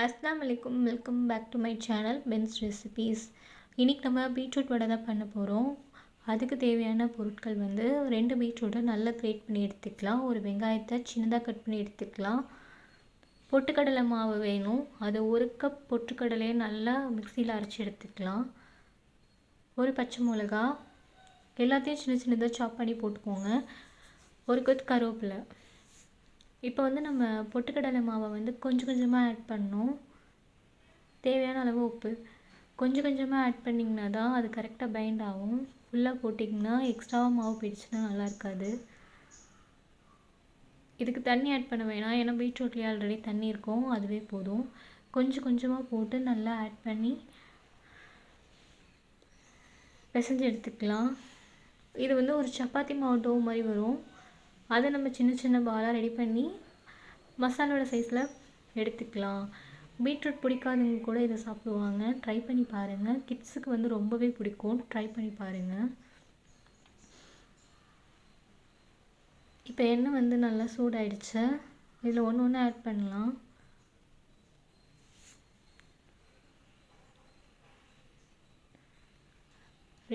அஸ்ஸலாமு அலைக்கும். Welcome back to my channel Ben's recipes. இன்றைக்கி நம்ம பீட்ரூட் வடை தான் பண்ண போகிறோம். அதுக்கு தேவையான பொருட்கள் வந்து 2 பீட்ரூட்டை நல்லா கிரேட் பண்ணி எடுத்துக்கலாம். ஒரு வெங்காயத்தை சின்னதாக கட் பண்ணி எடுத்துக்கலாம். பொட்டுக்கடலை மாவு வேணும். அது 1 கப் பொட்டுக்கடலையை நல்லா மிக்சியில் அரைச்சி எடுத்துக்கலாம். ஒரு பச்சை மிளகா எல்லாத்தையும் சின்ன சின்னதாக சாப் பண்ணி போட்டுக்கோங்க. ஒரு கொத்து கருவேப்பிலை. இப்போ வந்து நம்ம பொட்டுக்கடலை மாவை வந்து கொஞ்சம் கொஞ்சமாக ஆட் பண்ணணும். தேவையான அளவு உப்பு கொஞ்சம் கொஞ்சமாக ஆட் பண்ணிங்கன்னா தான் அது கரெக்டாக பைண்ட் ஆகும். ஃபுல்லாக போட்டிங்கன்னா எக்ஸ்ட்ராவாக மாவு போயிடுச்சுன்னா நல்லா இருக்காது. இதுக்கு தண்ணி ஆட் பண்ண வேணாம், ஏன்னா பீட்ரூட்லேயே ஆல்ரெடி தண்ணி இருக்கும், அதுவே போதும். கொஞ்சம் கொஞ்சமாக போட்டு நல்லா ஆட் பண்ணி பிசைஞ்சு எடுத்துக்கலாம். இது வந்து ஒரு சப்பாத்தி மாவு டோ மாதிரி வரும். அதை நம்ம சின்ன சின்ன பாலாக ரெடி பண்ணி மசாலோட சைஸில் எடுத்துக்கலாம். பீட்ரூட் பிடிக்காதவங்க கூட இதை சாப்பிடுவாங்க. ட்ரை பண்ணி பாருங்கள். கிட்ஸுக்கு வந்து ரொம்பவே பிடிக்கும். ட்ரை பண்ணி பாருங்கள். இப்போ எண்ணெய் வந்து நல்லா சூடாயிடுச்சு. இதில் ஒன்று ஒன்று ஆட் பண்ணலாம்.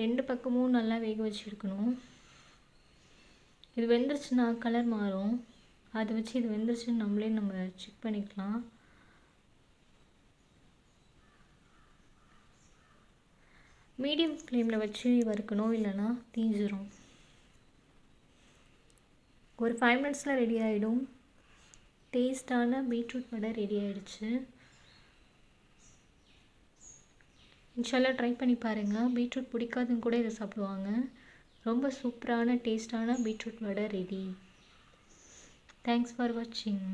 ரெண்டு பக்கமும் நல்லா வேக வச்சு எடுக்கணும். இது வெந்துருச்சுன்னா கலர் மாறும். அதை வச்சு இது வெந்துருச்சுன்னு நம்ம செக் பண்ணிக்கலாம். மீடியம் ஃப்ளேமில் வச்சு வறுக்கணும், இல்லைன்னா தீஞ்சிரும். ஒரு 5 மினிட்ஸில் ரெடி ஆகிடும். டேஸ்டான பீட்ரூட் வடை ரெடி ஆகிடுச்சு. இன்ஷால்லா ட்ரை பண்ணி பாருங்கள். பீட்ரூட் பிடிக்காதவங்க கூட இதை சாப்பிடுவாங்க. ரொம்ப சூப்பரான டேஸ்டான beetroot vada ready. Thanks for வாட்சிங்.